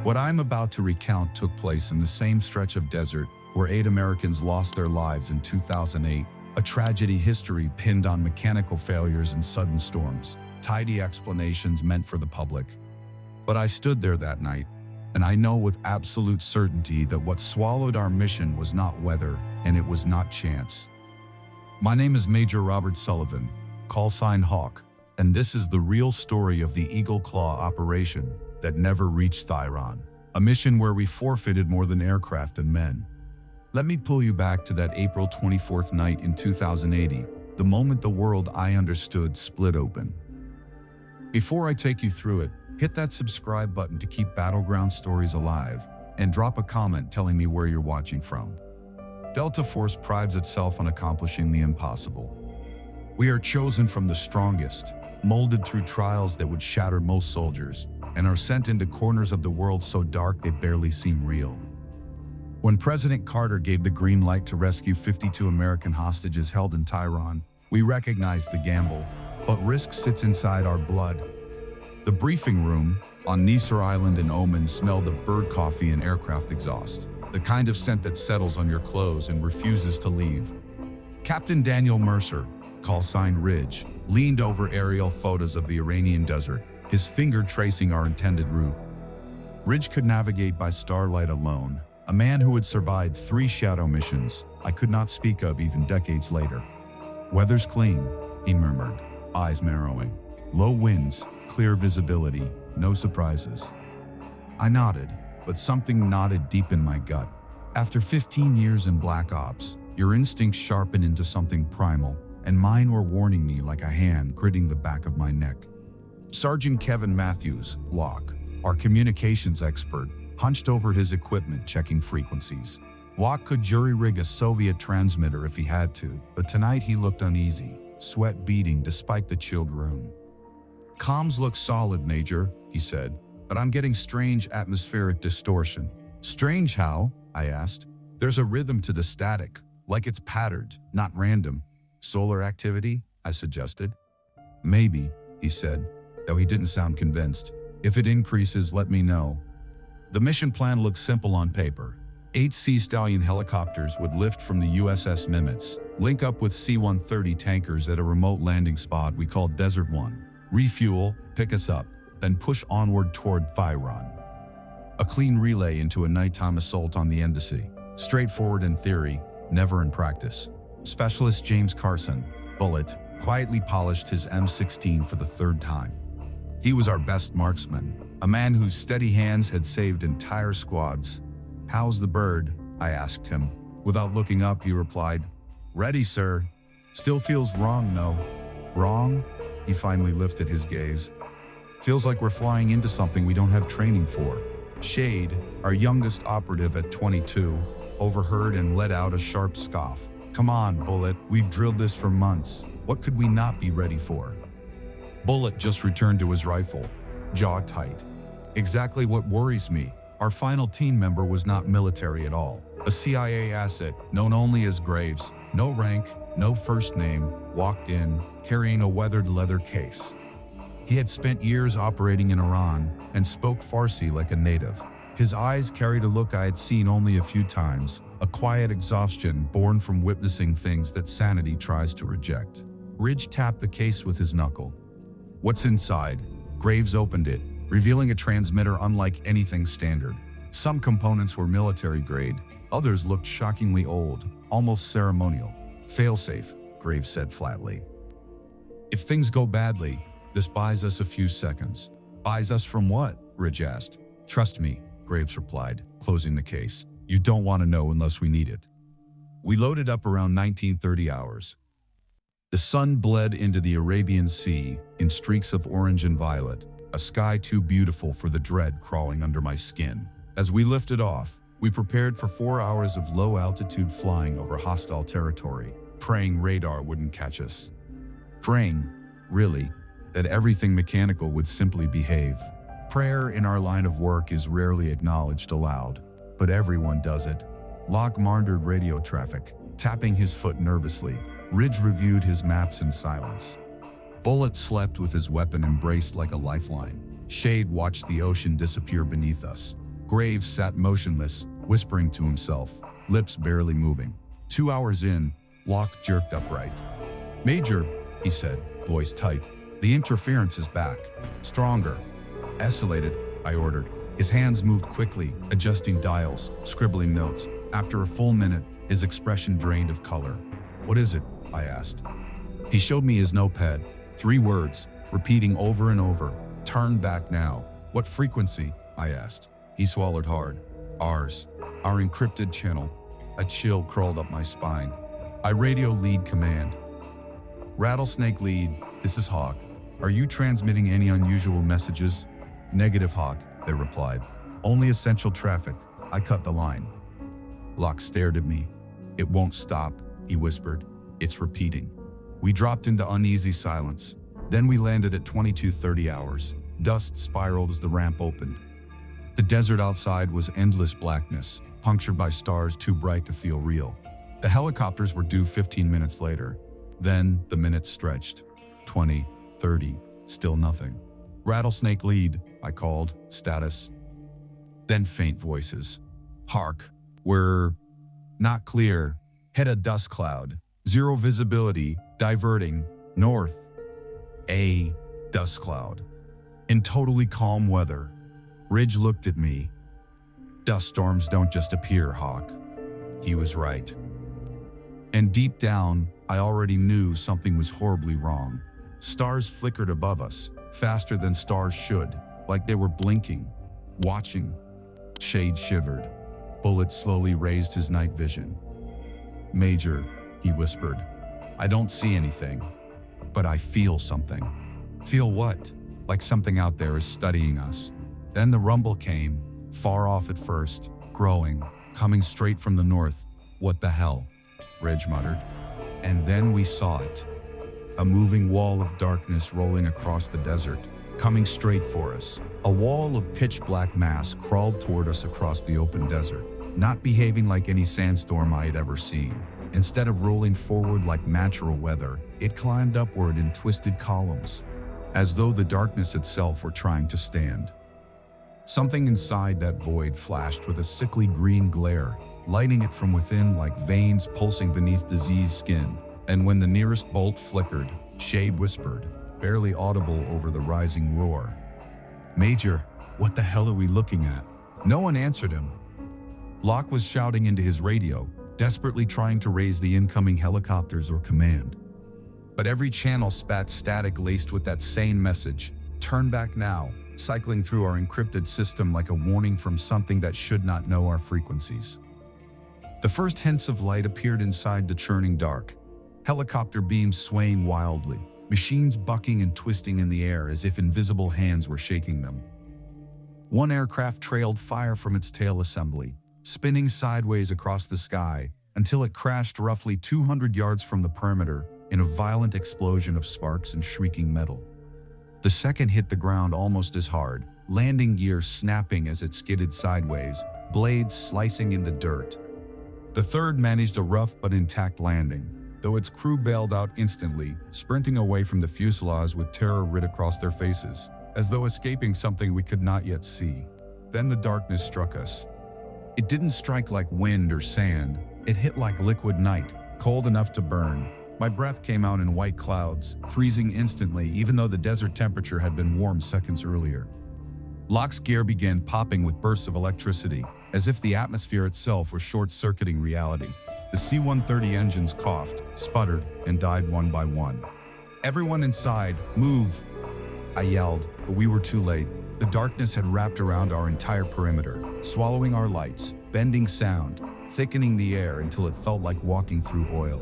What I'm about to recount took place in the same stretch of desert where 8 Americans lost their lives in 2008, a tragedy history pinned on mechanical failures and sudden storms, tidy explanations meant for the public. But I stood there that night, and I know with absolute certainty that what swallowed our mission was not weather, and it was not chance. My name is Major Robert Sullivan, call sign Hawk, and this is the real story of the Eagle Claw operation that never reached Iran, a mission where we forfeited more than aircraft and men. Let me pull you back to that April 24th night in 2080, the moment the world I understood split open. Before I take you through it, hit that subscribe button to keep Battleground Stories alive, and drop a comment telling me where you're watching from. Delta Force prides itself on accomplishing the impossible. We are chosen from the strongest, molded through trials that would shatter most soldiers, and are sent into corners of the world so dark they barely seem real. When President Carter gave the green light to rescue 52 American hostages held in Tehran, we recognized the gamble, but risk sits inside our blood. The briefing room on Nisar Island in Oman smelled of bird coffee and aircraft exhaust, the kind of scent that settles on your clothes and refuses to leave. Captain Daniel Mercer, call sign Ridge, leaned over aerial photos of the Iranian desert, his finger tracing our intended route. Ridge could navigate by starlight alone, a man who had survived 3 shadow missions I could not speak of even decades later. "Weather's clean," he murmured, eyes narrowing. "Low winds, clear visibility, no surprises." I nodded, but something nodded deep in my gut. After 15 years in Black Ops, your instincts sharpen into something primal, and mine were warning me like a hand gritting the back of my neck. Sergeant Kevin Matthews, WOC, our communications expert, hunched over his equipment checking frequencies. WOC could jury-rig a Soviet transmitter if he had to, but tonight he looked uneasy, sweat beading despite the chilled room. "Comms look solid, Major," he said, "but I'm getting strange atmospheric distortion." "Strange how?" I asked. "There's a rhythm to the static, like it's patterned, not random." "Solar activity?" I suggested. "Maybe," he said, though he didn't sound convinced. "If it increases, let me know." The mission plan looked simple on paper. 8 Sea Stallion helicopters would lift from the USS Nimitz, link up with C-130 tankers at a remote landing spot we called Desert 1, refuel, pick us up, then push onward toward Tehran. A clean relay into a nighttime assault on the embassy. Straightforward in theory, never in practice. Specialist James Carson, Bullet, quietly polished his M16 for the 3rd time. He was our best marksman, a man whose steady hands had saved entire squads. "How's the bird?" I asked him. Without looking up, he replied, "Ready, sir." "Still feels wrong, no?" "Wrong?" He finally lifted his gaze. "Feels like we're flying into something we don't have training for." Shade, our youngest operative at 22, overheard and let out a sharp scoff. "Come on, Bullet, we've drilled this for months. What could we not be ready for?" Bullet just returned to his rifle, jaw tight. "Exactly what worries me. Our final team member was not military at all. A CIA asset, known only as Graves, no rank, no first name, walked in, carrying a weathered leather case. He had spent years operating in Iran and spoke Farsi like a native. His eyes carried a look I had seen only a few times, a quiet exhaustion born from witnessing things that sanity tries to reject." Ridge tapped the case with his knuckle. "What's inside?" Graves opened it, revealing a transmitter unlike anything standard. Some components were military grade, others looked shockingly old, almost ceremonial. "Failsafe," Graves said flatly. "If things go badly, this buys us a few seconds." "Buys us from what?" Ridge asked. "Trust me," Graves replied, closing the case. "You don't want to know unless we need it." We loaded up around 1930 hours. The sun bled into the Arabian Sea in streaks of orange and violet, a sky too beautiful for the dread crawling under my skin. As we lifted off, we prepared for 4 hours of low-altitude flying over hostile territory, praying radar wouldn't catch us. Praying, really, that everything mechanical would simply behave. Prayer in our line of work is rarely acknowledged aloud, but everyone does it. Locke monitored radio traffic, tapping his foot nervously. Ridge reviewed his maps in silence. Bullet slept with his weapon embraced like a lifeline. Shade watched the ocean disappear beneath us. Graves sat motionless, whispering to himself, lips barely moving. 2 hours in, Locke jerked upright. "Major," he said, voice tight, "the interference is back. Stronger." "Escalated," I ordered. His hands moved quickly, adjusting dials, scribbling notes. After a full minute, his expression drained of color. "What is it?" I asked. He showed me his notepad. 3 words, repeating over and over. "Turn back now." "What frequency?" I asked. He swallowed hard. "Ours. Our encrypted channel." A chill crawled up my spine. I radio lead command. "Rattlesnake lead, this is Hawk. Are you transmitting any unusual messages?" "Negative, Hawk," they replied. "Only essential traffic." I cut the line. Locke stared at me. "It won't stop," he whispered. "It's repeating." We dropped into uneasy silence. Then we landed at 22:30 hours. Dust spiraled as the ramp opened. The desert outside was endless blackness, punctured by stars too bright to feel real. The helicopters were due 15 minutes later. Then the minutes stretched. 20, 30, still nothing. "Rattlesnake lead," I called. "Status." Then faint voices. "Hark, we're not clear. Hit a dust cloud. 0 visibility, diverting, north." A dust cloud. In totally calm weather. Ridge looked at me. "Dust storms don't just appear, Hawk." He was right. And deep down, I already knew something was horribly wrong. Stars flickered above us, faster than stars should, like they were blinking, watching. Shade shivered. Bullet slowly raised his night vision. "Major," he whispered, "I don't see anything, but I feel something." "Feel what?" "Like something out there is studying us." Then the rumble came, far off at first, growing, coming straight from the north. "What the hell?" Ridge muttered. And then we saw it. A moving wall of darkness rolling across the desert, coming straight for us. A wall of pitch-black mass crawled toward us across the open desert, not behaving like any sandstorm I had ever seen. Instead of rolling forward like natural weather, it climbed upward in twisted columns, as though the darkness itself were trying to stand. Something inside that void flashed with a sickly green glare, lighting it from within like veins pulsing beneath diseased skin. And when the nearest bolt flickered, Shabe whispered, barely audible over the rising roar, "Major, what the hell are we looking at?" No one answered him. Locke was shouting into his radio, desperately trying to raise the incoming helicopters or command. But every channel spat static laced with that same message, "Turn back now," cycling through our encrypted system like a warning from something that should not know our frequencies. The first hints of light appeared inside the churning dark. Helicopter beams swaying wildly, machines bucking and twisting in the air as if invisible hands were shaking them. One aircraft trailed fire from its tail assembly, spinning sideways across the sky until it crashed roughly 200 yards from the perimeter in a violent explosion of sparks and shrieking metal. The second hit the ground almost as hard, landing gear snapping as it skidded sideways, blades slicing in the dirt. The third managed a rough but intact landing, though its crew bailed out instantly, sprinting away from the fuselage with terror writ across their faces, as though escaping something we could not yet see. Then the darkness struck us. It didn't strike like wind or sand. It hit like liquid night, cold enough to burn. My breath came out in white clouds, freezing instantly even though the desert temperature had been warm seconds earlier. Locke's gear began popping with bursts of electricity, as if the atmosphere itself were short-circuiting reality. The C-130 engines coughed, sputtered, and died one by one. "Everyone inside, move!" I yelled, but we were too late. The darkness had wrapped around our entire perimeter, swallowing our lights, bending sound, thickening the air until it felt like walking through oil.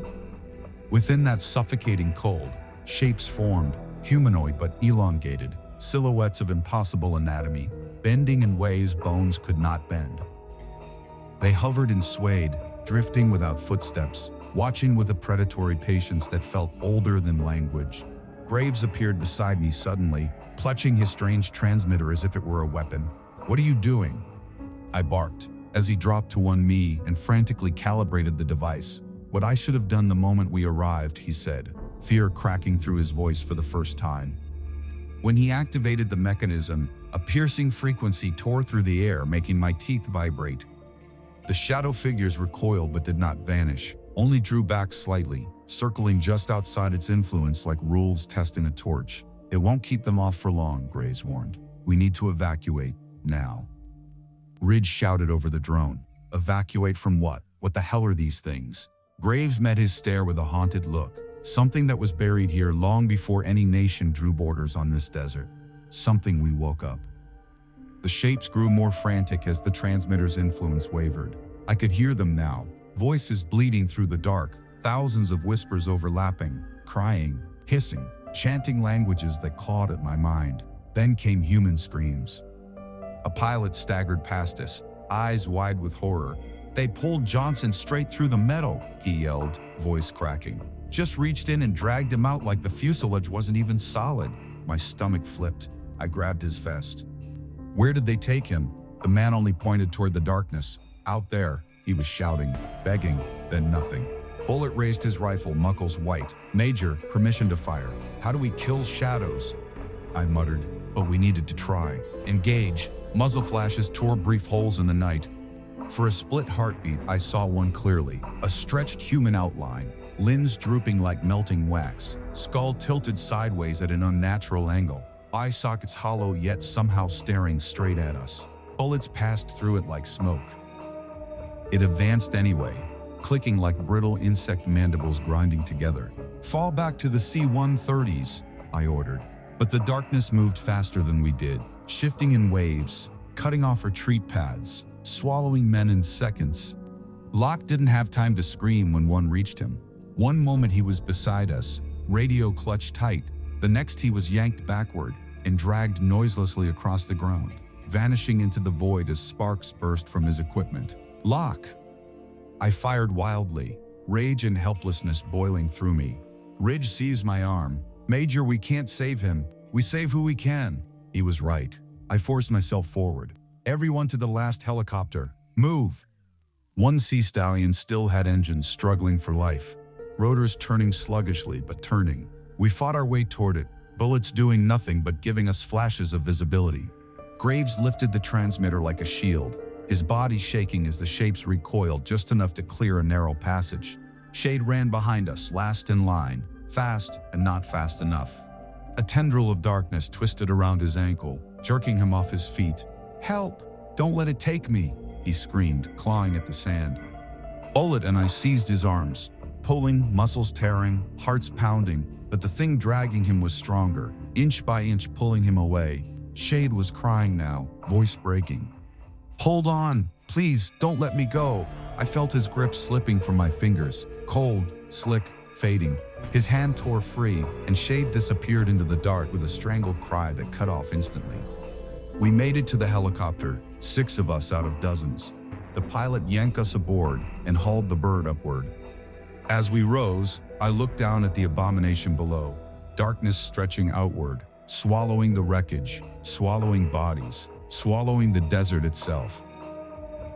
Within that suffocating cold, shapes formed, humanoid but elongated, silhouettes of impossible anatomy, bending in ways bones could not bend. They hovered and swayed, drifting without footsteps, watching with a predatory patience that felt older than language. Graves appeared beside me suddenly, clutching his strange transmitter as if it were a weapon. "What are you doing?" I barked, as he dropped to one knee and frantically calibrated the device. "What I should have done the moment we arrived," he said, fear cracking through his voice for the first time. When he activated the mechanism, a piercing frequency tore through the air, making my teeth vibrate. The shadow figures recoiled but did not vanish, only drew back slightly, circling just outside its influence like wolves testing a torch. It won't keep them off for long, Graves warned. We need to evacuate, now. Ridge shouted over the drone. Evacuate from what? What the hell are these things? Graves met his stare with a haunted look. Something that was buried here long before any nation drew borders on this desert. Something we woke up. The shapes grew more frantic as the transmitter's influence wavered. I could hear them now, voices bleeding through the dark, thousands of whispers overlapping, crying, hissing, chanting languages that clawed at my mind. Then came human screams. A pilot staggered past us, eyes wide with horror. They pulled Johnson straight through the metal, he yelled, voice cracking. Just reached in and dragged him out like the fuselage wasn't even solid. My stomach flipped. I grabbed his vest. Where did they take him? The man only pointed toward the darkness. Out there, he was shouting, begging, then nothing. Bullet raised his rifle, knuckles white. Major, permission to fire. How do we kill shadows? I muttered, but we needed to try. Engage. Muzzle flashes tore brief holes in the night. For a split heartbeat, I saw one clearly. A stretched human outline, limbs drooping like melting wax, skull tilted sideways at an unnatural angle, eye sockets hollow yet somehow staring straight at us. Bullets passed through it like smoke. It advanced anyway, clicking like brittle insect mandibles grinding together. Fall back to the C-130s, I ordered. But the darkness moved faster than we did, shifting in waves, cutting off retreat paths, swallowing men in seconds. Locke didn't have time to scream when one reached him. One moment he was beside us, radio clutched tight. The next he was yanked backward and dragged noiselessly across the ground, vanishing into the void as sparks burst from his equipment. Locke! I fired wildly, rage and helplessness boiling through me. Ridge seized my arm. Major, we can't save him. We save who we can. He was right. I forced myself forward. Everyone to the last helicopter. Move! One Sea Stallion still had engines struggling for life. Rotors turning sluggishly, but turning. We fought our way toward it, bullets doing nothing but giving us flashes of visibility. Graves lifted the transmitter like a shield, his body shaking as the shapes recoiled just enough to clear a narrow passage. Shade ran behind us, last in line, fast and not fast enough. A tendril of darkness twisted around his ankle, jerking him off his feet. Help! Don't let it take me! He screamed, clawing at the sand. Bullet and I seized his arms, pulling, muscles tearing, hearts pounding, but the thing dragging him was stronger, inch by inch pulling him away. Shade was crying now, voice breaking. Hold on, please, don't let me go. I felt his grip slipping from my fingers, cold, slick, fading. His hand tore free, and Shade disappeared into the dark with a strangled cry that cut off instantly. We made it to the helicopter, 6 of us out of dozens. The pilot yanked us aboard and hauled the bird upward. As we rose, I looked down at the abomination below, darkness stretching outward, swallowing the wreckage, swallowing bodies, swallowing the desert itself.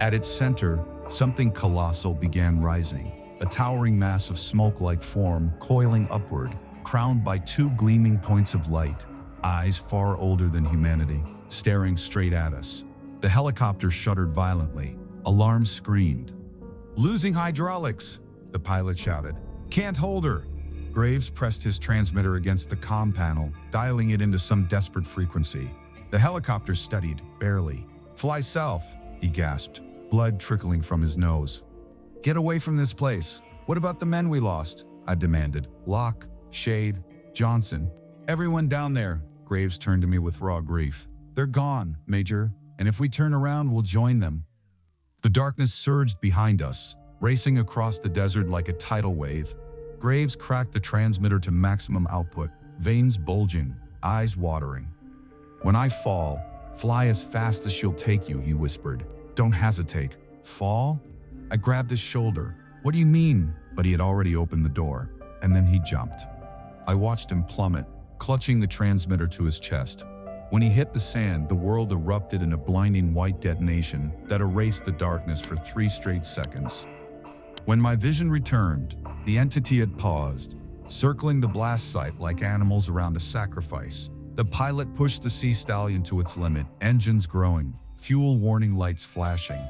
At its center, something colossal began rising, a towering mass of smoke-like form coiling upward, crowned by 2 gleaming points of light, eyes far older than humanity, staring straight at us. The helicopter shuddered violently. Alarm screamed. "Losing hydraulics!" the pilot shouted. "Can't hold her!" Graves pressed his transmitter against the comm panel, dialing it into some desperate frequency. The helicopter steadied, barely. "Fly south," he gasped, blood trickling from his nose. "Get away from this place. What about the men we lost?" I demanded. "Locke, Shade, Johnson. Everyone down there." Graves turned to me with raw grief. "They're gone, Major, and if we turn around, we'll join them." The darkness surged behind us, racing across the desert like a tidal wave. Graves cracked the transmitter to maximum output, veins bulging, eyes watering. "When I fall, fly as fast as she'll take you," he whispered. "Don't hesitate." "Fall?" I grabbed his shoulder. "What do you mean?" But he had already opened the door, and then he jumped. I watched him plummet, clutching the transmitter to his chest. When he hit the sand, the world erupted in a blinding white detonation that erased the darkness for 3 straight seconds. When my vision returned, the entity had paused, circling the blast site like animals around a sacrifice. The pilot pushed the Sea Stallion to its limit, engines growing, fuel warning lights flashing.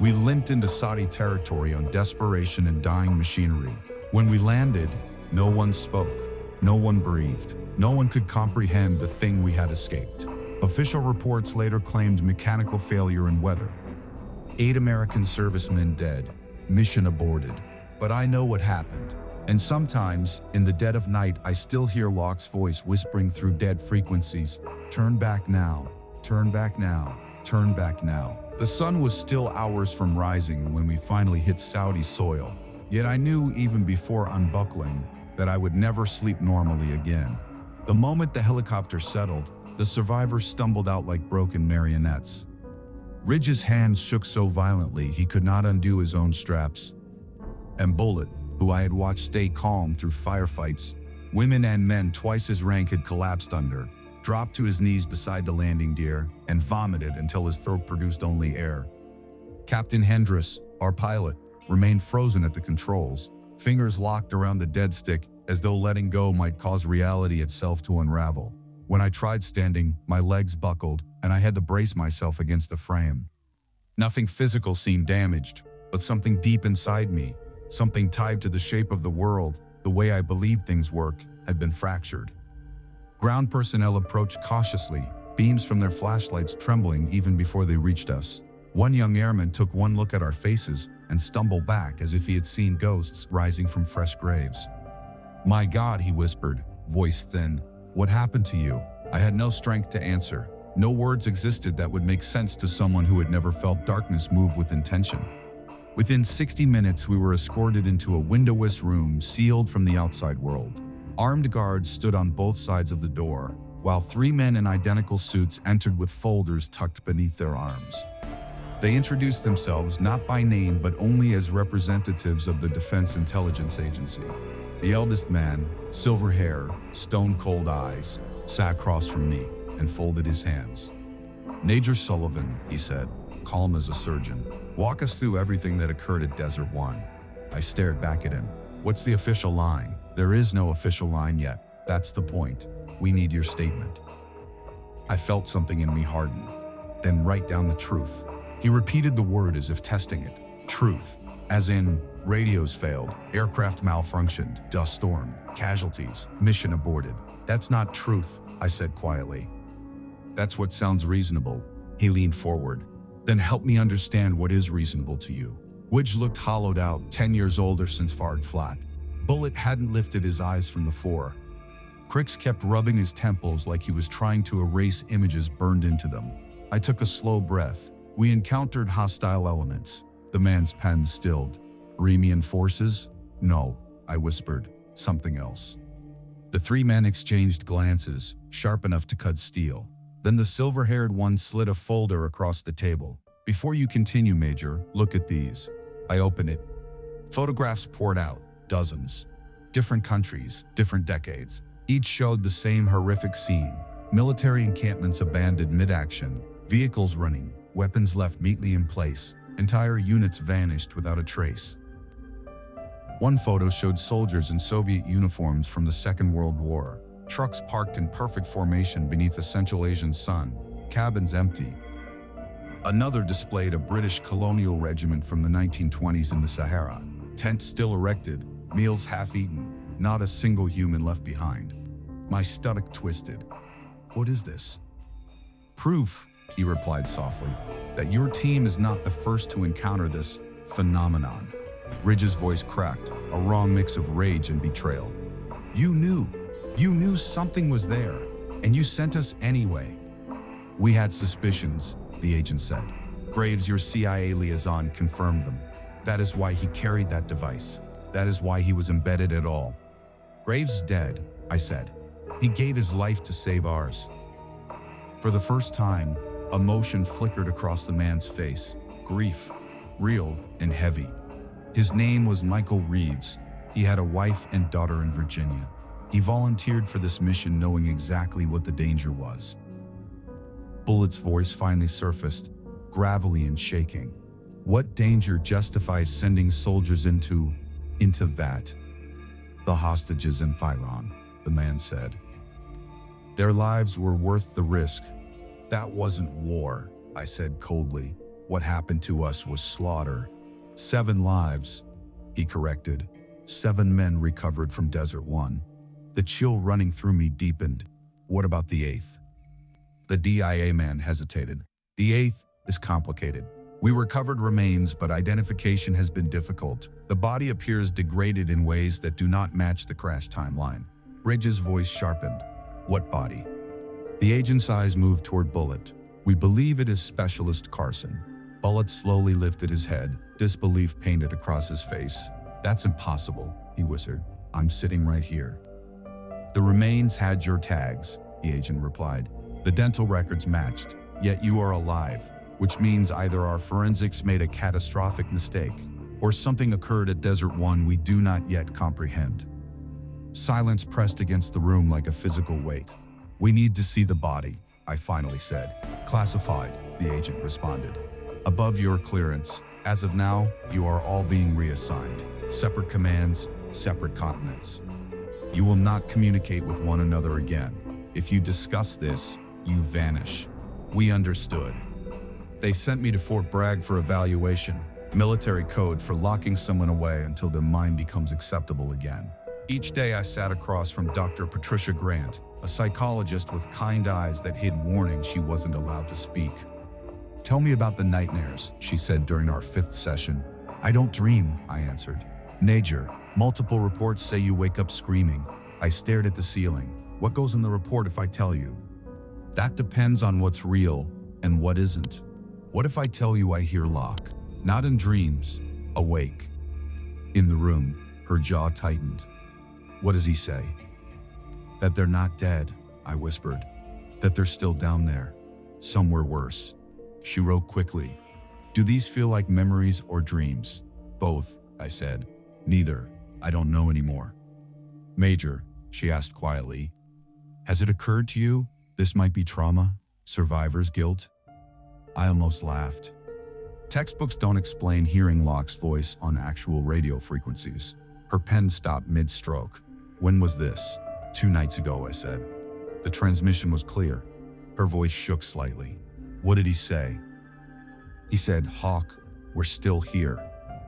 We limped into Saudi territory on desperation and dying machinery. When we landed, no one spoke, no one breathed, no one could comprehend the thing we had escaped. Official reports later claimed mechanical failure and weather. 8 American servicemen dead, mission aborted. But I know what happened. And sometimes, in the dead of night, I still hear Locke's voice whispering through dead frequencies, "Turn back now, turn back now, turn back now." The sun was still hours from rising when we finally hit Saudi soil. Yet I knew even before unbuckling that I would never sleep normally again. The moment the helicopter settled, the survivors stumbled out like broken marionettes. Ridge's hands shook so violently he could not undo his own straps. And Bullet, who I had watched stay calm through firefights, women and men twice his rank had collapsed under, dropped to his knees beside the landing gear, and vomited until his throat produced only air. Captain Hendress, our pilot, remained frozen at the controls, fingers locked around the dead stick as though letting go might cause reality itself to unravel. When I tried standing, my legs buckled, and I had to brace myself against the frame. Nothing physical seemed damaged, but something deep inside me, something tied to the shape of the world, the way I believed things work, had been fractured. Ground personnel approached cautiously, beams from their flashlights trembling even before they reached us. One young airman took one look at our faces and stumbled back as if he had seen ghosts rising from fresh graves. "My God," he whispered, voice thin. "What happened to you?" I had no strength to answer. No words existed that would make sense to someone who had never felt darkness move with intention. Within 60 minutes, we were escorted into a windowless room sealed from the outside world. Armed guards stood on both sides of the door, while 3 men in identical suits entered with folders tucked beneath their arms. They introduced themselves not by name but only as representatives of the Defense Intelligence Agency. The eldest man, silver hair, stone-cold eyes, sat across from me and folded his hands. "Major Sullivan," he said, calm as a surgeon. "Walk us through everything that occurred at Desert One." I stared back at him. "What's the official line?" "There is no official line yet. That's the point. We need your statement." I felt something in me harden. "Then write down the truth." He repeated the word as if testing it. "Truth. As in, radios failed, aircraft malfunctioned, dust storm, casualties, mission aborted." "That's not truth," I said quietly. "That's what sounds reasonable." He leaned forward. "Then help me understand what is reasonable to you." Widge looked hollowed out, 10 years older since Fard Flat. Bullet hadn't lifted his eyes from the 4. Crix kept rubbing his temples like he was trying to erase images burned into them. I took a slow breath. "We encountered hostile elements." The man's pen stilled. "Iranian forces?" "No," I whispered. "Something else." The 3 men exchanged glances, sharp enough to cut steel. Then the silver-haired one slid a folder across the table. "Before you continue, Major, look at these." I opened it. Photographs poured out, dozens. Different countries, different decades. Each showed the same horrific scene. Military encampments abandoned mid-action, vehicles running, weapons left neatly in place, entire units vanished without a trace. One photo showed soldiers in Soviet uniforms from the Second World War, trucks parked in perfect formation beneath a Central Asian sun, cabins empty. Another displayed a British colonial regiment from the 1920s in the Sahara, tents still erected, meals half-eaten, not a single human left behind. My stomach twisted. "What is this?" "Proof," he replied softly, "that your team is not the first to encounter this phenomenon." Ridge's voice cracked, a raw mix of rage and betrayal. You knew something was there, and you sent us anyway." "We had suspicions," the agent said. "Graves, your CIA liaison, confirmed them. That is why he carried that device. That is why he was embedded at all." "Graves dead," I said. "He gave his life to save ours." For the first time, emotion flickered across the man's face. Grief, real and heavy. His name was Michael Reeves. He had a wife and daughter in Virginia. He volunteered for this mission knowing exactly what the danger was. Bullet's voice finally surfaced, gravelly and shaking. "What danger justifies sending soldiers into that?" "The hostages in Iran," the man said. Their lives were worth the risk. That wasn't war, I said coldly. What happened to us was slaughter. 7 lives, he corrected. 7 men recovered from Desert One. The chill running through me deepened. What about the 8th? The DIA man hesitated. The 8th is complicated. We recovered remains, but identification has been difficult. The body appears degraded in ways that do not match the crash timeline. Ridge's voice sharpened. What body? The agent's eyes moved toward Bullet. We believe it is Specialist Carson. Bullet slowly lifted his head, disbelief painted across his face. That's impossible, he whispered. I'm sitting right here. The remains had your tags, the agent replied. The dental records matched, yet you are alive, which means either our forensics made a catastrophic mistake, or something occurred at Desert One we do not yet comprehend. Silence pressed against the room like a physical weight. We need to see the body, I finally said. Classified, the agent responded. Above your clearance. As of now, you are all being reassigned. Separate commands, separate continents. You will not communicate with one another again. If you discuss this, you vanish. We understood. They sent me to Fort Bragg for evaluation, military code for locking someone away until their mind becomes acceptable again. Each day I sat across from Dr. Patricia Grant, a psychologist with kind eyes that hid warnings she wasn't allowed to speak. Tell me about the nightmares, she said during our 5th session. I don't dream, I answered. Major, multiple reports say you wake up screaming. I stared at the ceiling. What goes in the report if I tell you? That depends on what's real and what isn't. What if I tell you I hear Locke? Not in dreams, awake. In the room, her jaw tightened. What does he say? That they're not dead, I whispered. That they're still down there, somewhere worse. She wrote quickly. Do these feel like memories or dreams? Both, I said. Neither. I don't know anymore. Major, she asked quietly. Has it occurred to you this might be trauma? Survivor's guilt? I almost laughed. Textbooks don't explain hearing Locke's voice on actual radio frequencies. Her pen stopped mid-stroke. When was this? 2 nights ago, I said. The transmission was clear. Her voice shook slightly. What did he say? He said, Hawk, we're still here.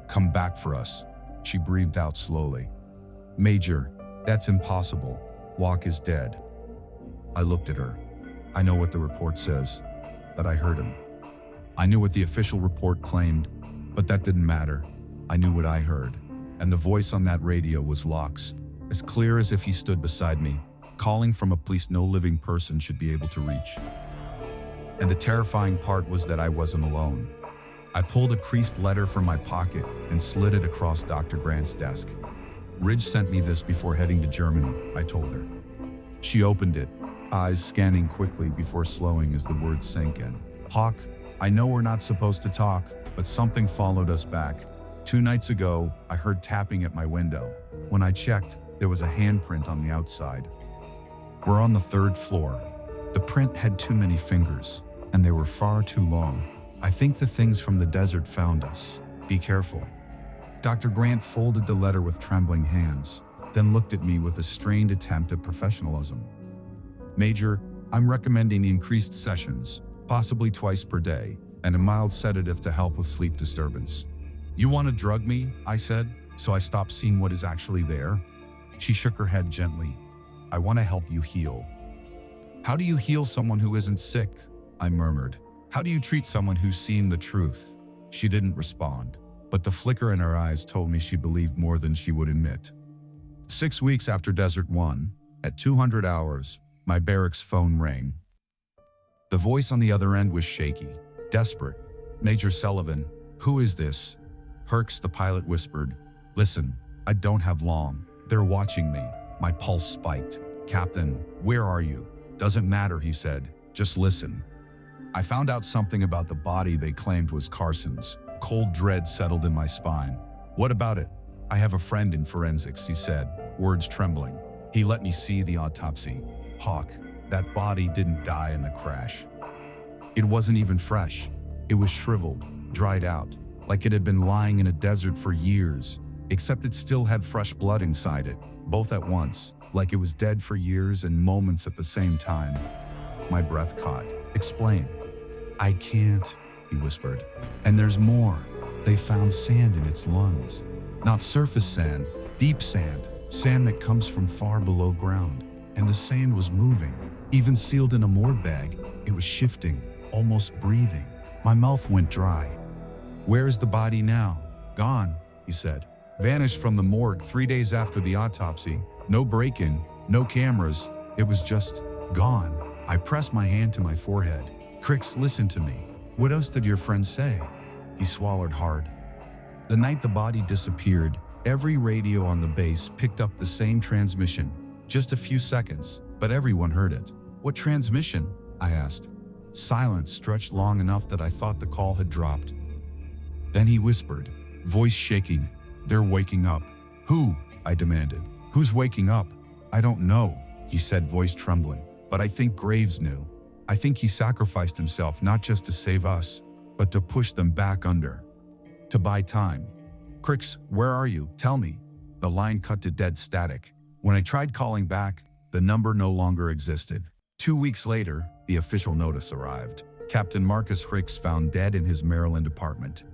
Come back for us. She breathed out slowly. Major, that's impossible. Locke is dead. I looked at her. I know what the report says, but I heard him. I knew what the official report claimed, but that didn't matter. I knew what I heard, and the voice on that radio was Locke's, as clear as if he stood beside me, calling from a place no living person should be able to reach. And the terrifying part was that I wasn't alone. I pulled a creased letter from my pocket and slid it across Dr. Grant's desk. Ridge sent me this before heading to Germany, I told her. She opened it, eyes scanning quickly before slowing as the words sank in. Hawk, I know we're not supposed to talk, but something followed us back. 2 nights ago, I heard tapping at my window. When I checked, there was a handprint on the outside. We're on the 3rd floor. The print had too many fingers, and they were far too long. I think the things from the desert found us. Be careful. Dr. Grant folded the letter with trembling hands, then looked at me with a strained attempt at professionalism. Major, I'm recommending increased sessions, possibly twice per day, and a mild sedative to help with sleep disturbance. You want to drug me? I said, so I stopped seeing what is actually there. She shook her head gently. I want to help you heal. How do you heal someone who isn't sick? I murmured. How do you treat someone who's seen the truth? She didn't respond, but the flicker in her eyes told me she believed more than she would admit. 6 weeks after Desert One, at 200 hours, my barracks phone rang. The voice on the other end was shaky, desperate. Major Sullivan, who is this? Herx, the pilot, whispered. Listen, I don't have long. They're watching me. My pulse spiked. Captain, where are you? Doesn't matter, he said. Just listen. I found out something about the body they claimed was Carson's. Cold dread settled in my spine. What about it? I have a friend in forensics, he said, words trembling. He let me see the autopsy. Hawk, that body didn't die in the crash. It wasn't even fresh. It was shriveled, dried out, like it had been lying in a desert for years, except it still had fresh blood inside it, both at once. like it was dead for years and moments at the same time. My breath caught. Explain. I can't, he whispered. And there's more. They found sand in its lungs. Not surface sand, deep sand. Sand that comes from far below ground. And the sand was moving. Even sealed in a morgue bag, it was shifting, almost breathing. My mouth went dry. Where's the body now? Gone, he said. Vanished from the morgue 3 days after the autopsy. No break-in, no cameras. It was just gone. I pressed my hand to my forehead. Crix, listen to me. What else did your friend say? He swallowed hard. The night the body disappeared, every radio on the base picked up the same transmission. Just a few seconds, but everyone heard it. What transmission? I asked. Silence stretched long enough that I thought the call had dropped. Then he whispered, voice shaking, they're waking up. Who? I demanded. Who's waking up? I don't know, he said, voice trembling. But I think Graves knew. I think he sacrificed himself not just to save us, but to push them back under. To buy time. Crix, where are you? Tell me. The line cut to dead static. When I tried calling back, the number no longer existed. 2 weeks later, the official notice arrived. Captain Marcus Crix found dead in his Maryland apartment.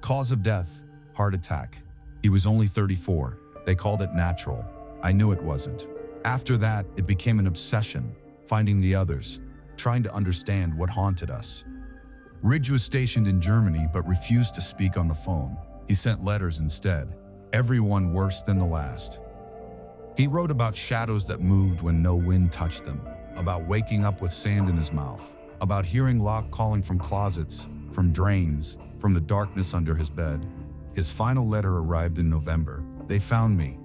Cause of death, heart attack. He was only 34. They called it natural. I knew it wasn't. After that, it became an obsession, finding the others, trying to understand what haunted us. Ridge was stationed in Germany but refused to speak on the phone. He sent letters instead, every one worse than the last. He wrote about shadows that moved when no wind touched them, about waking up with sand in his mouth, about hearing Locke calling from closets, from drains, from the darkness under his bed. His final letter arrived in November. They found me.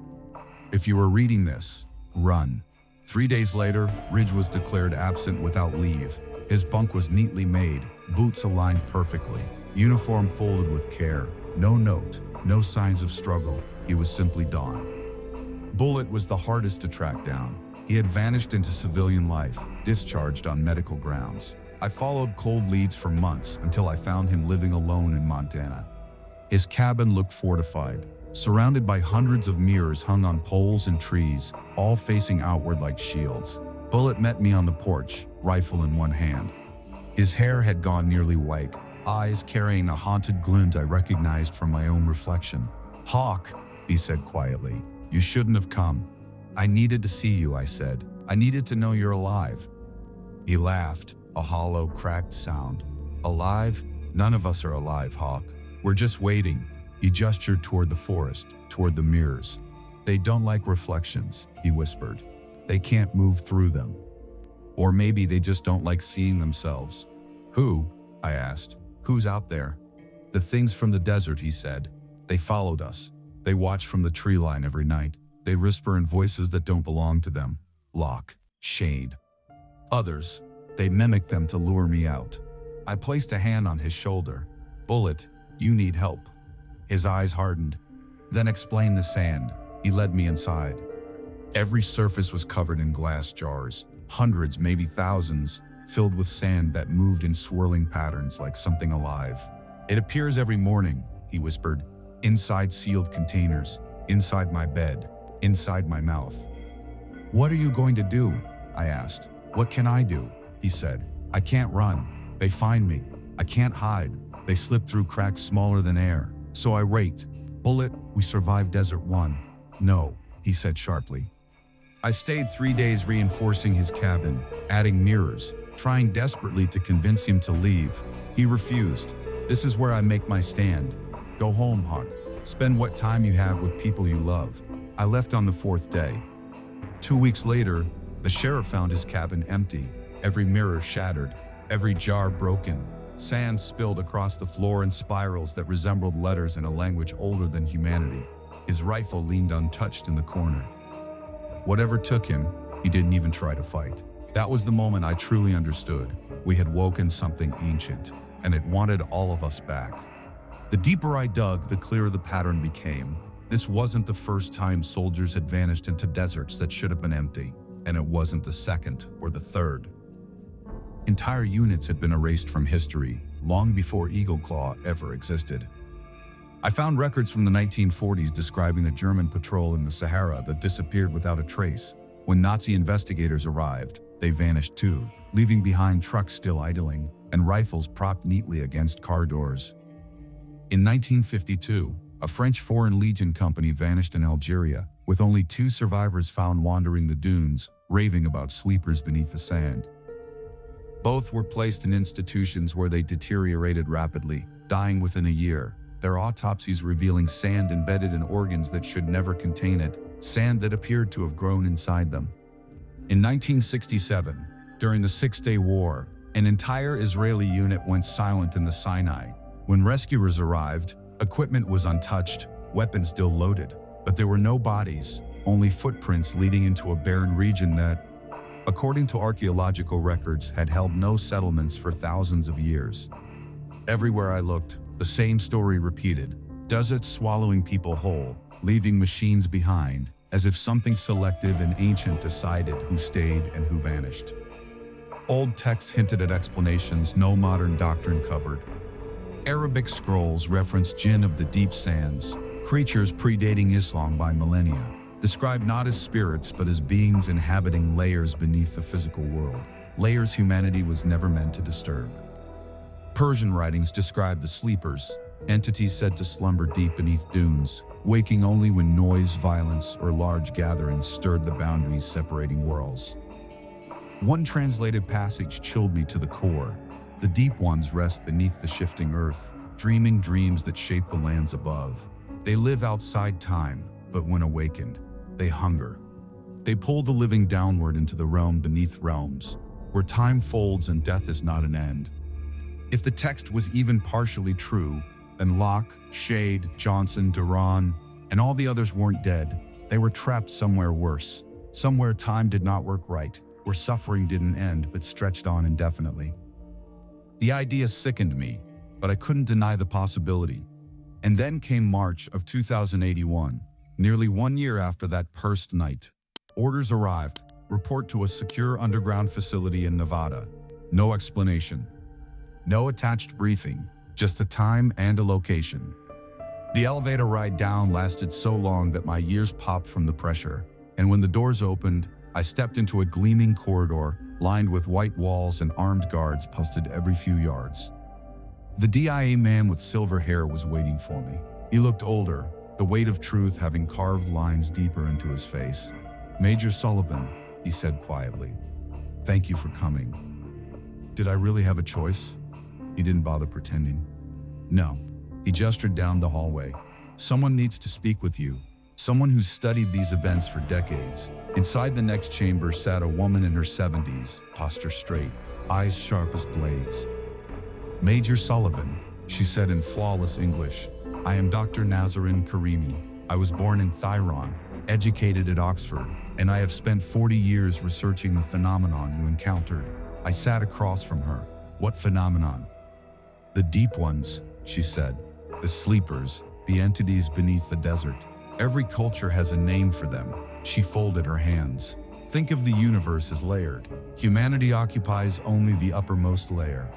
If you were reading this, run. 3 days later, Ridge was declared absent without leave. His bunk was neatly made, boots aligned perfectly, uniform folded with care, no note, no signs of struggle. He was simply gone. Bullet was the hardest to track down. He had vanished into civilian life, discharged on medical grounds. I followed cold leads for months until I found him living alone in Montana. His cabin looked fortified, surrounded by hundreds of mirrors hung on poles and trees, all facing outward like shields. Bullet met me on the porch, rifle in one hand. His hair had gone nearly white, eyes carrying a haunted glint I recognized from my own reflection. Hawk, he said quietly, you shouldn't have come. I needed to see you, I said. I needed to know you're alive. He laughed, a hollow, cracked sound. Alive? None of us are alive, Hawk. We're just waiting. He gestured toward the forest, toward the mirrors. They don't like reflections, he whispered. They can't move through them. Or maybe they just don't like seeing themselves. Who? I asked. Who's out there? The things from the desert, he said. They followed us. They watch from the tree line every night. They whisper in voices that don't belong to them. Locke, Shade. Others, they mimic them to lure me out. I placed a hand on his shoulder. Bullet, you need help. His eyes hardened. Then explained the sand. He led me inside. Every surface was covered in glass jars, hundreds, maybe thousands, filled with sand that moved in swirling patterns like something alive. It appears every morning, he whispered, inside sealed containers, inside my bed, inside my mouth. What are you going to do? I asked. What can I do? He said. I can't run. They find me. I can't hide. They slip through cracks smaller than air. So I wait. Bullet, we survived Desert 1. No, he said sharply. I stayed 3 days reinforcing his cabin, adding mirrors, trying desperately to convince him to leave. He refused. This is where I make my stand. Go home, Hawk. Spend what time you have with people you love. I left on the 4th day. 2 weeks later, the sheriff found his cabin empty, every mirror shattered, every jar broken, sand spilled across the floor in spirals that resembled letters in a language older than humanity. His rifle leaned untouched in the corner. Whatever took him, he didn't even try to fight. That was the moment I truly understood. We had woken something ancient, and it wanted all of us back. The deeper I dug, the clearer the pattern became. This wasn't the first time soldiers had vanished into deserts that should have been empty, and it wasn't the second or the third. Entire units had been erased from history long before Eagle Claw ever existed. I found records from the 1940s describing a German patrol in the Sahara that disappeared without a trace. When Nazi investigators arrived, they vanished too, leaving behind trucks still idling and rifles propped neatly against car doors. In 1952, a French Foreign Legion company vanished in Algeria, with only 2 survivors found wandering the dunes, raving about sleepers beneath the sand. Both were placed in institutions where they deteriorated rapidly, dying within a year, their autopsies revealing sand embedded in organs that should never contain it, sand that appeared to have grown inside them. In 1967, during the Six-Day War, an entire Israeli unit went silent in the Sinai. When rescuers arrived, equipment was untouched, weapons still loaded, but there were no bodies, only footprints leading into a barren region that, according to archaeological records, had held no settlements for thousands of years. Everywhere I looked, the same story repeated, deserts swallowing people whole, leaving machines behind, as if something selective and ancient decided who stayed and who vanished. Old texts hinted at explanations no modern doctrine covered. Arabic scrolls referenced jinn of the deep sands, creatures predating Islam by millennia, described not as spirits but as beings inhabiting layers beneath the physical world, layers humanity was never meant to disturb. Persian writings describe the sleepers, entities said to slumber deep beneath dunes, waking only when noise, violence, or large gatherings stirred the boundaries separating worlds. One translated passage chilled me to the core. The deep ones rest beneath the shifting earth, dreaming dreams that shape the lands above. They live outside time, but when awakened, they hunger. They pull the living downward into the realm beneath realms, where time folds and death is not an end. If the text was even partially true, then Locke, Shade, Johnson, Duran, and all the others weren't dead. They were trapped somewhere worse, somewhere time did not work right, where suffering didn't end but stretched on indefinitely. The idea sickened me, but I couldn't deny the possibility. And then came March of 2081, nearly 1 year after that cursed night. Orders arrived, report to a secure underground facility in Nevada. No explanation. No attached briefing, just a time and a location. The elevator ride down lasted so long that my ears popped from the pressure, and when the doors opened, I stepped into a gleaming corridor lined with white walls and armed guards posted every few yards. The DIA man with silver hair was waiting for me. He looked older, the weight of truth having carved lines deeper into his face. "Major Sullivan," he said quietly. "Thank you for coming." Did I really have a choice? He didn't bother pretending. No, he gestured down the hallway. "Someone needs to speak with you. Someone who's studied these events for decades." Inside the next chamber sat a woman in her 70s, posture straight, eyes sharp as blades. "Major Sullivan," she said in flawless English, "I am Dr. Nazarin Karimi. I was born in Thailand, educated at Oxford, and I have spent 40 years researching the phenomenon you encountered." I sat across from her. "What phenomenon?" "The deep ones," she said. "The sleepers, the entities beneath the desert. Every culture has a name for them." She folded her hands. "Think of the universe as layered. Humanity occupies only the uppermost layer.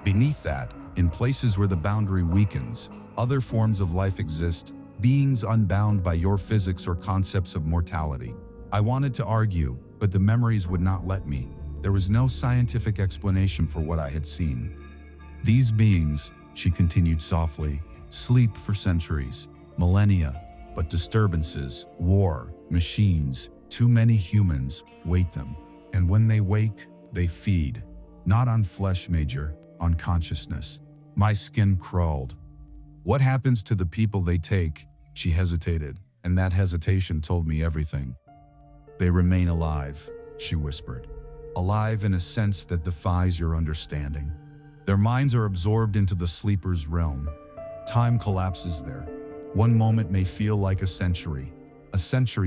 Beneath that, in places where the boundary weakens, other forms of life exist, beings unbound by your physics or concepts of mortality." I wanted to argue, but the memories would not let me. There was no scientific explanation for what I had seen. "These beings," she continued softly, "sleep for centuries, millennia, but disturbances, war, machines, too many humans wake them. And when they wake, they feed. Not on flesh, Major, on consciousness." My skin crawled. "What happens to the people they take?" She hesitated, and that hesitation told me everything. "They remain alive," she whispered. "Alive in a sense that defies your understanding. Their minds are absorbed into the sleeper's realm. Time collapses there. One moment may feel like a century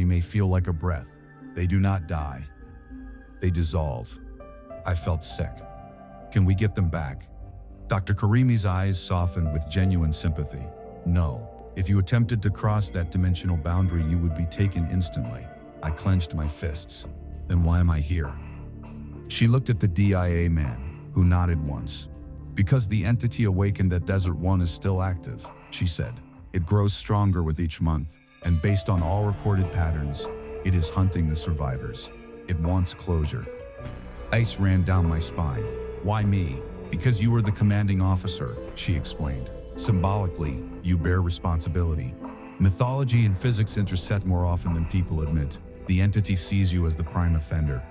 may feel like a breath. They do not die. They dissolve." I felt sick. "Can we get them back?" Dr. Karimi's eyes softened with genuine sympathy. "No. If you attempted to cross that dimensional boundary, you would be taken instantly." I clenched my fists. "Then why am I here?" She looked at the DIA man, who nodded once. "Because the entity awakened at Desert One is still active," she said. "It grows stronger with each month, and based on all recorded patterns, It is hunting the survivors. It wants closure. Ice ran down my spine. Why me? Because you were the commanding officer, she explained. Symbolically, you bear responsibility. Mythology and physics intersect more often than people admit. The entity sees you as the prime offender.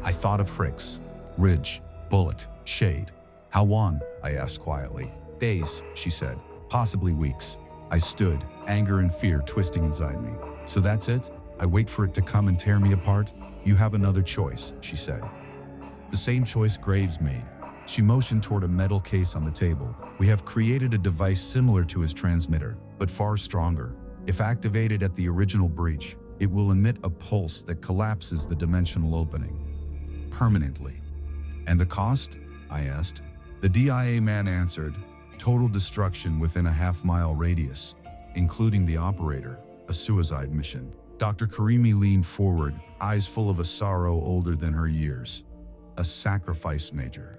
I thought of Hicks, Ridge, Bullet, Shade. How long? I asked quietly. Days, she said. Possibly weeks. I stood, anger and fear twisting inside me. So that's it? I wait for it to come and tear me apart? You have another choice, she said. The same choice Graves made. She motioned toward a metal case on the table. We have created a device similar to his transmitter, but far stronger. If activated at the original breach, it will emit a pulse that collapses the dimensional opening. Permanently. And the cost? I asked. The DIA man answered, total destruction within a half-mile radius, including the operator, a suicide mission. Dr. Karimi leaned forward, eyes full of a sorrow older than her years. A sacrifice, Major.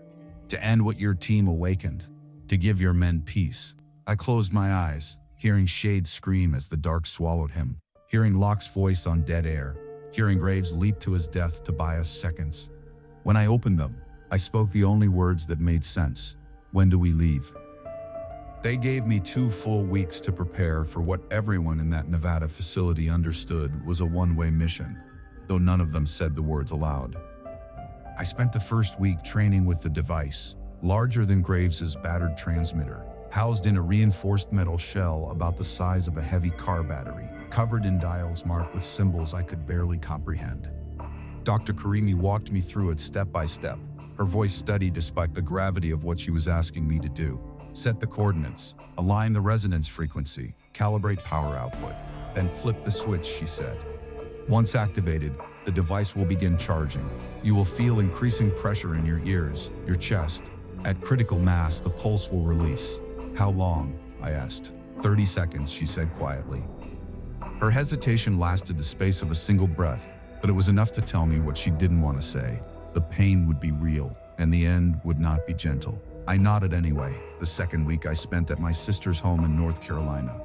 To end what your team awakened. To give your men peace. I closed my eyes, hearing Shade scream as the dark swallowed him, hearing Locke's voice on dead air, hearing Graves leap to his death to buy us seconds. When I opened them, I spoke the only words that made sense. When do we leave? They gave me 2 full weeks to prepare for what everyone in that Nevada facility understood was a one-way mission, though none of them said the words aloud. I spent the first week training with the device, larger than Graves's battered transmitter, housed in a reinforced metal shell about the size of a heavy car battery, covered in dials marked with symbols I could barely comprehend. Dr. Karimi walked me through it step by step, her voice steady despite the gravity of what she was asking me to do. Set the coordinates, align the resonance frequency, calibrate power output, then flip the switch, she said. Once activated, the device will begin charging. You will feel increasing pressure in your ears, your chest. At critical mass, the pulse will release. How long? I asked. 30 seconds, she said quietly. Her hesitation lasted the space of a single breath, but it was enough to tell me what she didn't want to say. The pain would be real, and the end would not be gentle. I nodded anyway, the second week I spent at my sister's home in North Carolina.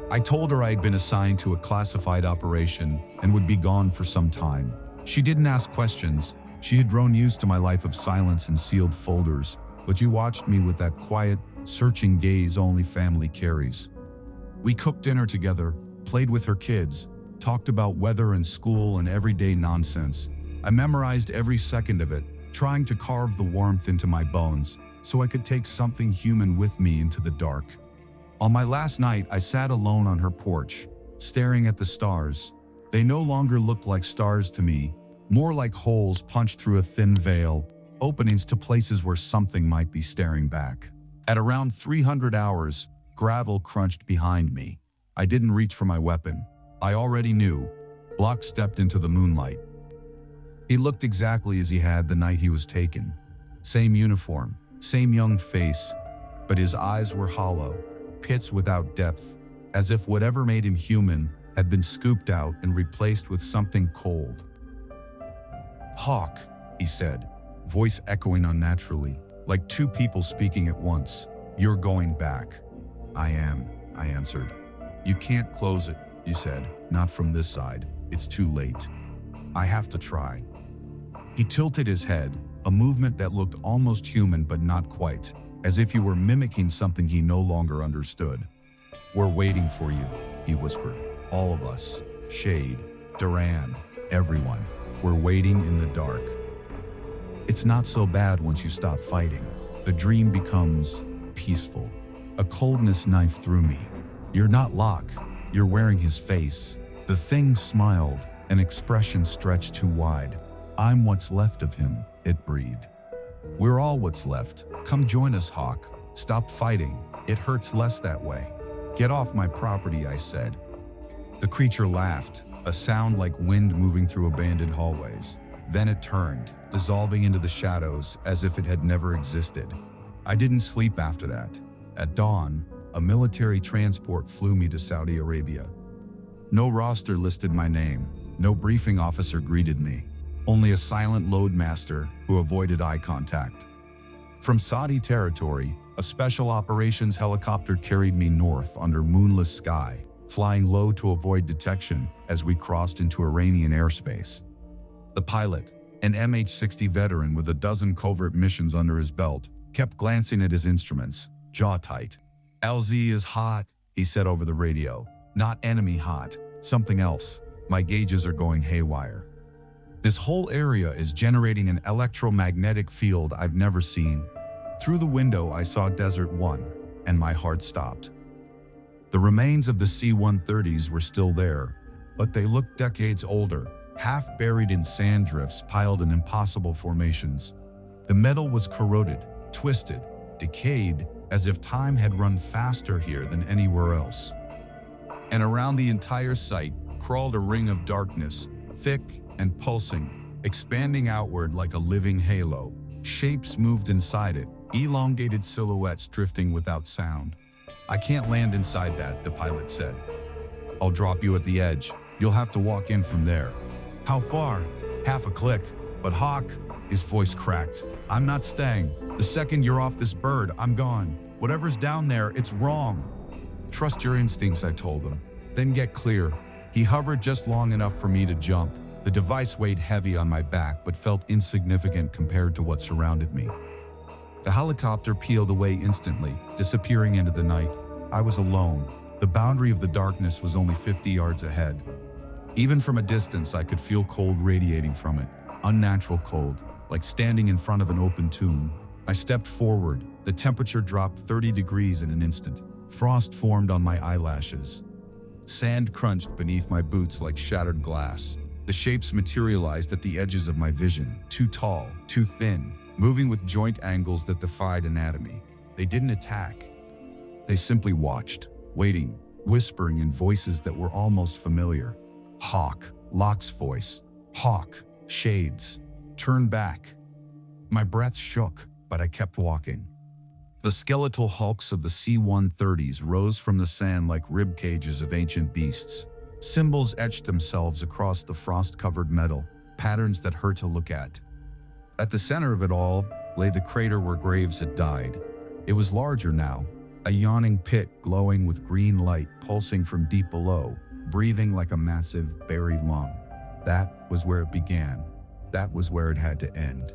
I told her I had been assigned to a classified operation and would be gone for some time. She didn't ask questions. She had grown used to my life of silence and sealed folders, but she watched me with that quiet, searching gaze only family carries. We cooked dinner together, played with her kids, talked about weather and school and everyday nonsense. I memorized every second of it, trying to carve the warmth into my bones, so I could take something human with me into the dark. On my last night, I sat alone on her porch, staring at the stars. They no longer looked like stars to me, more like holes punched through a thin veil, openings to places where something might be staring back. At around 300 hours, gravel crunched behind me. I didn't reach for my weapon. I already knew. Block stepped into the moonlight. He looked exactly as he had the night he was taken. Same uniform, same young face, but his eyes were hollow, pits without depth, as if whatever made him human had been scooped out and replaced with something cold. Hawk, he said, voice echoing unnaturally, like 2 people speaking at once. You're going back. I am, I answered. You can't close it, you said, not from this side. It's too late. I have to try. He tilted his head, a movement that looked almost human but not quite, as if he were mimicking something he no longer understood. We're waiting for you, he whispered. All of us. Shade, Duran, everyone. We're waiting in the dark. It's not so bad once you stop fighting. The dream becomes peaceful. A coldness knifed through me. You're not Locke. You're wearing his face. The thing smiled, an expression stretched too wide. I'm what's left of him, it breathed. We're all what's left. Come join us, Hawk. Stop fighting. It hurts less that way. Get off my property, I said. The creature laughed, a sound like wind moving through abandoned hallways. Then it turned, dissolving into the shadows as if it had never existed. I didn't sleep after that. At dawn, a military transport flew me to Saudi Arabia. No roster listed my name. No briefing officer greeted me. Only a silent loadmaster who avoided eye contact. From Saudi territory, a special operations helicopter carried me north under moonless sky, flying low to avoid detection as we crossed into Iranian airspace. The pilot, an MH-60 veteran with a dozen covert missions under his belt, kept glancing at his instruments, jaw tight. "LZ is hot," he said over the radio. "Not enemy hot, something else. My gauges are going haywire. This whole area is generating an electromagnetic field I've never seen." Through the window I saw Desert 1, and my heart stopped. The remains of the C-130s were still there, but they looked decades older, half buried in sand drifts piled in impossible formations. The metal was corroded, twisted, decayed, as if time had run faster here than anywhere else. And around the entire site crawled a ring of darkness, thick and pulsing, expanding outward like a living halo. Shapes moved inside it, elongated silhouettes drifting without sound. "I can't land inside that," the pilot said. "I'll drop you at the edge. You'll have to walk in from there." "How far?" "Half a click." "But Hawk," his voice cracked, "I'm not staying. The second you're off this bird, I'm gone. Whatever's down there, it's wrong." "Trust your instincts," I told him. "Then get clear." He hovered just long enough for me to jump. The device weighed heavy on my back but felt insignificant compared to what surrounded me. The helicopter peeled away instantly, disappearing into the night. I was alone. The boundary of the darkness was only 50 yards ahead. Even from a distance, I could feel cold radiating from it. Unnatural cold, like standing in front of an open tomb. I stepped forward. The temperature dropped 30 degrees in an instant. Frost formed on my eyelashes. Sand crunched beneath my boots like shattered glass. The shapes materialized at the edges of my vision, too tall, too thin, moving with joint angles that defied anatomy. They didn't attack. They simply watched, waiting, whispering in voices that were almost familiar. "Hawk," Locke's voice. "Hawk," shades. "Turn back." My breath shook, but I kept walking. The skeletal hulks of the C-130s rose from the sand like rib cages of ancient beasts. Symbols etched themselves across the frost-covered metal, patterns that hurt to look at. At the center of it all lay the crater where Graves had died. It was larger now, a yawning pit glowing with green light pulsing from deep below, breathing like a massive, buried lung. That was where it began. That was where it had to end.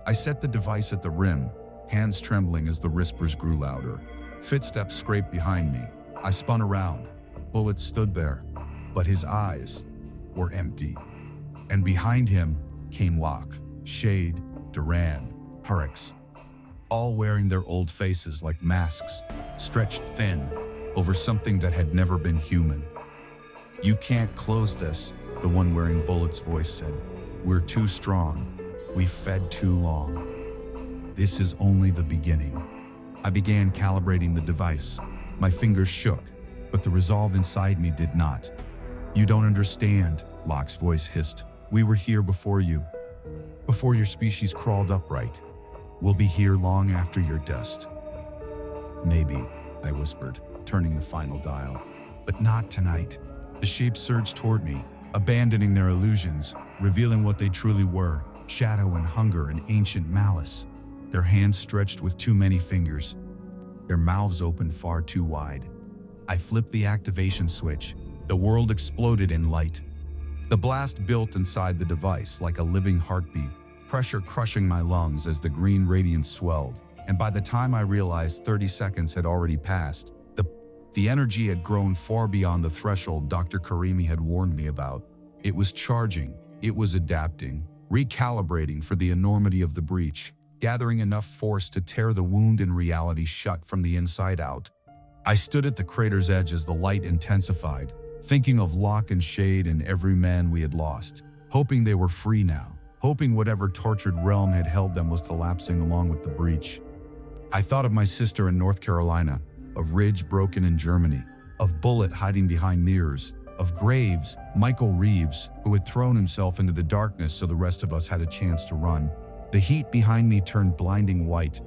I set the device at the rim, hands trembling as the whispers grew louder. Footsteps scraped behind me. I spun around. Bullet stood there, but his eyes were empty. And behind him came Locke, Shade, Duran, Hurricks, all wearing their old faces like masks, stretched thin over something that had never been human. "You can't close this," the one wearing Bullet's voice said. "We're too strong. We fed too long. This is only the beginning." I began calibrating the device. My fingers shook, but the resolve inside me did not. "You don't understand," Locke's voice hissed. "We were here before you. Before your species crawled upright. We'll be here long after your dust." "Maybe," I whispered, turning the final dial. "But not tonight." The shapes surged toward me, abandoning their illusions, revealing what they truly were: shadow and hunger and ancient malice. Their hands stretched with too many fingers. Their mouths opened far too wide. I flipped the activation switch. The world exploded in light. The blast built inside the device like a living heartbeat, pressure crushing my lungs as the green radiance swelled. And by the time I realized 30 seconds had already passed, the energy had grown far beyond the threshold Dr. Karimi had warned me about. It was charging, it was adapting, recalibrating for the enormity of the breach, gathering enough force to tear the wound in reality shut from the inside out. I stood at the crater's edge as the light intensified, thinking of Locke and Shade and every man we had lost, hoping they were free now, hoping whatever tortured realm had held them was collapsing along with the breach. I thought of my sister in North Carolina, of Ridge broken in Germany, of Bullet hiding behind mirrors, of Graves, Michael Reeves, who had thrown himself into the darkness so the rest of us had a chance to run. The heat behind me turned blinding white.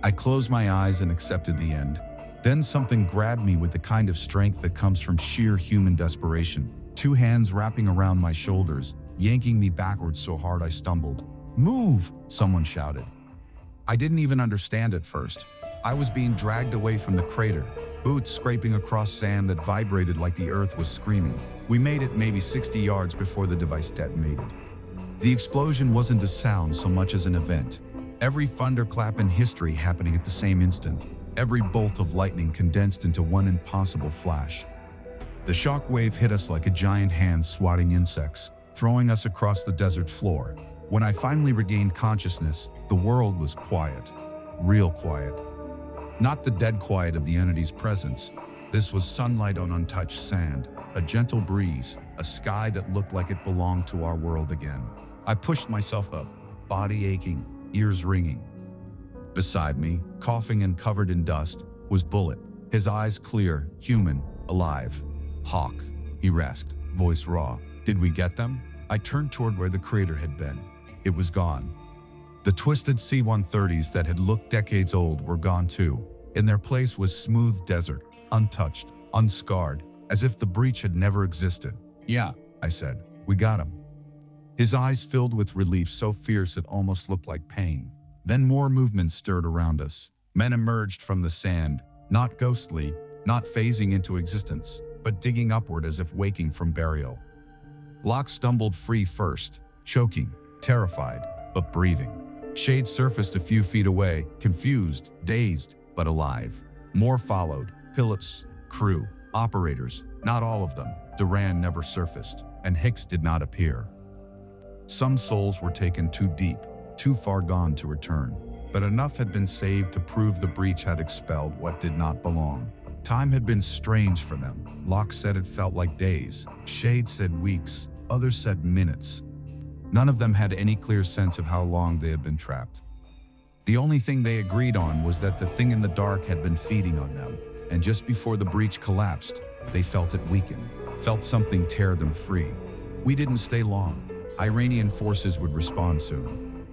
I closed my eyes and accepted the end. Then something grabbed me with the kind of strength that comes from sheer human desperation. Two hands wrapping around my shoulders, yanking me backwards so hard I stumbled. "Move!" someone shouted. I didn't even understand at first. I was being dragged away from the crater, boots scraping across sand that vibrated like the earth was screaming. We made it maybe 60 yards before the device detonated. The explosion wasn't a sound so much as an event. Every thunderclap in history happening at the same instant. Every bolt of lightning condensed into one impossible flash. The shock wave hit us like a giant hand swatting insects, throwing us across the desert floor. When I finally regained consciousness, the world was quiet. Real quiet. Not the dead quiet of the entity's presence. This was sunlight on untouched sand, a gentle breeze, a sky that looked like it belonged to our world again. I pushed myself up, body aching, ears ringing. Beside me, coughing and covered in dust, was Bullet, his eyes clear, human, alive. "Hawk," he rasped, voice raw. "Did we get them?" I turned toward where the crater had been. It was gone. The twisted C-130s that had looked decades old were gone too. In their place was smooth desert, untouched, unscarred, as if the breach had never existed. "Yeah," I said, "we got him." His eyes filled with relief so fierce it almost looked like pain. Then more movement stirred around us. Men emerged from the sand, not ghostly, not phasing into existence, but digging upward as if waking from burial. Locke stumbled free first, choking, terrified, but breathing. Shade surfaced a few feet away, confused, dazed, but alive. More followed, pilots, crew, operators, not all of them. Duran never surfaced, and Hicks did not appear. Some souls were taken too deep, too far gone to return, but enough had been saved to prove the breach had expelled what did not belong. Time had been strange for them. Locke said it felt like days. Shade said weeks. Others said minutes. None of them had any clear sense of how long they had been trapped. The only thing they agreed on was that the thing in the dark had been feeding on them, and just before the breach collapsed, they felt it weaken, felt something tear them free. We didn't stay long. Iranian forces would respond soon.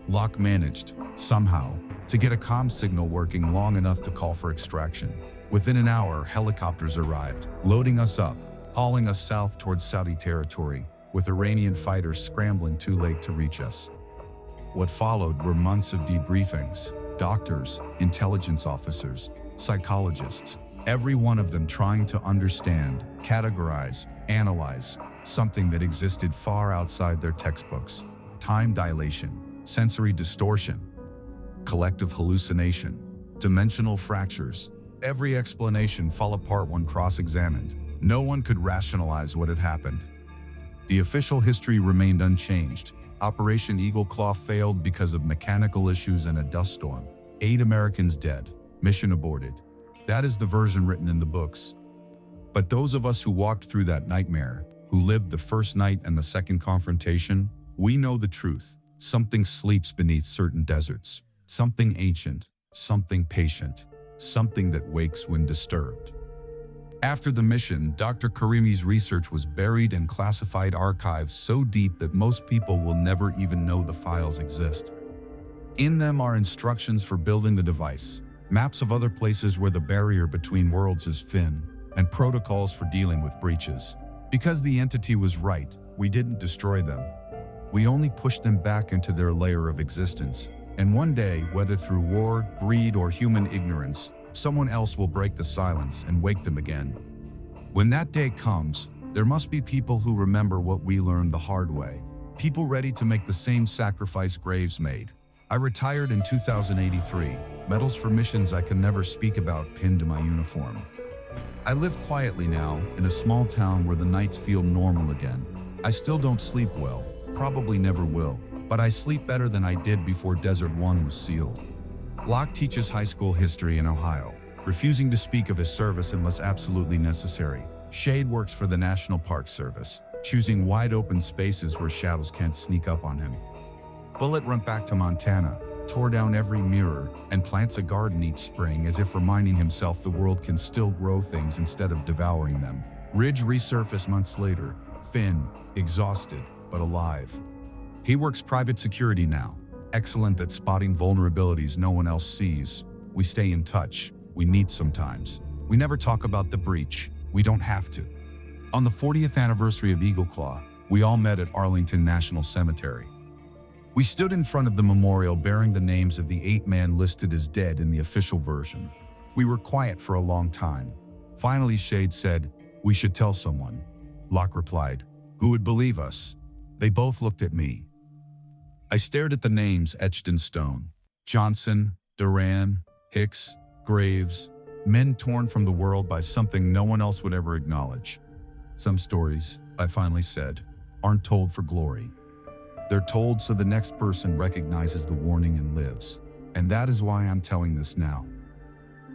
Locke managed, somehow, to get a comm signal working long enough to call for extraction. Within an hour, helicopters arrived, loading us up, hauling us south towards Saudi territory, with Iranian fighters scrambling too late to reach us. What followed were months of debriefings. Doctors, intelligence officers, psychologists, every one of them trying to understand, categorize, analyze something that existed far outside their textbooks. Time dilation, sensory distortion, collective hallucination, dimensional fractures. Every explanation fell apart when cross-examined. No one could rationalize what had happened. The official history remained unchanged. Operation Eagle Claw failed because of mechanical issues and a dust storm. 8 Americans dead. Mission aborted. That is the version written in the books. But those of us who walked through that nightmare, who lived the first night and the second confrontation, we know the truth. Something sleeps beneath certain deserts. Something ancient. Something patient. Something that wakes when disturbed. After the mission, Dr. Karimi's research was buried in classified archives so deep that most people will never even know the files exist. In them are instructions for building the device, maps of other places where the barrier between worlds is thin, and protocols for dealing with breaches. Because the entity was right, we didn't destroy them. We only pushed them back into their layer of existence. And one day, whether through war, greed, or human ignorance, someone else will break the silence and wake them again. When that day comes, there must be people who remember what we learned the hard way. People ready to make the same sacrifice Graves made. I retired in 2083, medals for missions I can never speak about pinned to my uniform. I live quietly now, in a small town where the nights feel normal again. I still don't sleep well, probably never will, but I sleep better than I did before Desert One was sealed. Locke teaches high school history in Ohio, refusing to speak of his service unless absolutely necessary. Shade works for the National Park Service, choosing wide-open spaces where shadows can't sneak up on him. Bullet went back to Montana, tore down every mirror, and plants a garden each spring as if reminding himself the world can still grow things instead of devouring them. Ridge resurfaced months later, thin, exhausted, but alive. He works private security now, excellent at spotting vulnerabilities no one else sees. We stay in touch. We meet sometimes. We never talk about the breach. We don't have to. On the 40th anniversary of Eagle Claw, we all met at Arlington National Cemetery. We stood in front of the memorial bearing the names of the 8 men listed as dead in the official version. We were quiet for a long time. Finally, Shade said, "We should tell someone." Locke replied, "Who would believe us?" They both looked at me. I stared at the names etched in stone. Johnson, Duran, Hicks, Graves, men torn from the world by something no one else would ever acknowledge. Some stories, I finally said, aren't told for glory. They're told so the next person recognizes the warning and lives. And that is why I'm telling this now.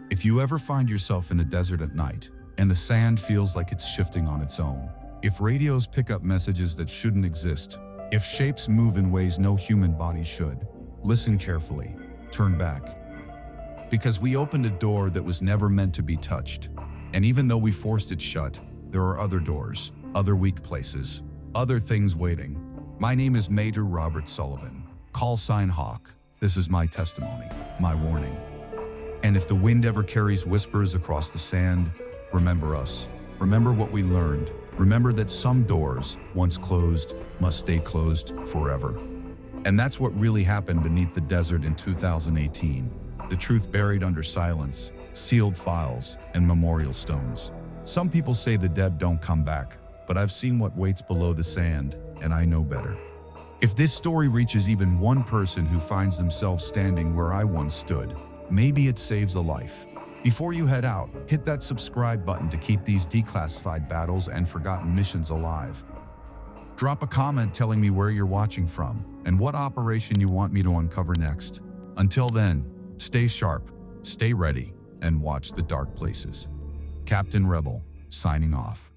If you ever find yourself in a desert at night, and the sand feels like it's shifting on its own, if radios pick up messages that shouldn't exist, if shapes move in ways no human body should, listen carefully, turn back. Because we opened a door that was never meant to be touched. And even though we forced it shut, there are other doors, other weak places, other things waiting. My name is Major Robert Sullivan, call sign Hawk. This is my testimony, my warning. And if the wind ever carries whispers across the sand, remember us. Remember what we learned. Remember that some doors, once closed, must stay closed forever. And that's what really happened beneath the desert in 2018. The truth buried under silence, sealed files, and memorial stones. Some people say the dead don't come back, but I've seen what waits below the sand, and I know better. If this story reaches even one person who finds themselves standing where I once stood, maybe it saves a life. Before you head out, hit that subscribe button to keep these declassified battles and forgotten missions alive. Drop a comment telling me where you're watching from and what operation you want me to uncover next. Until then, stay sharp, stay ready, and watch the dark places. Captain Rebel, signing off.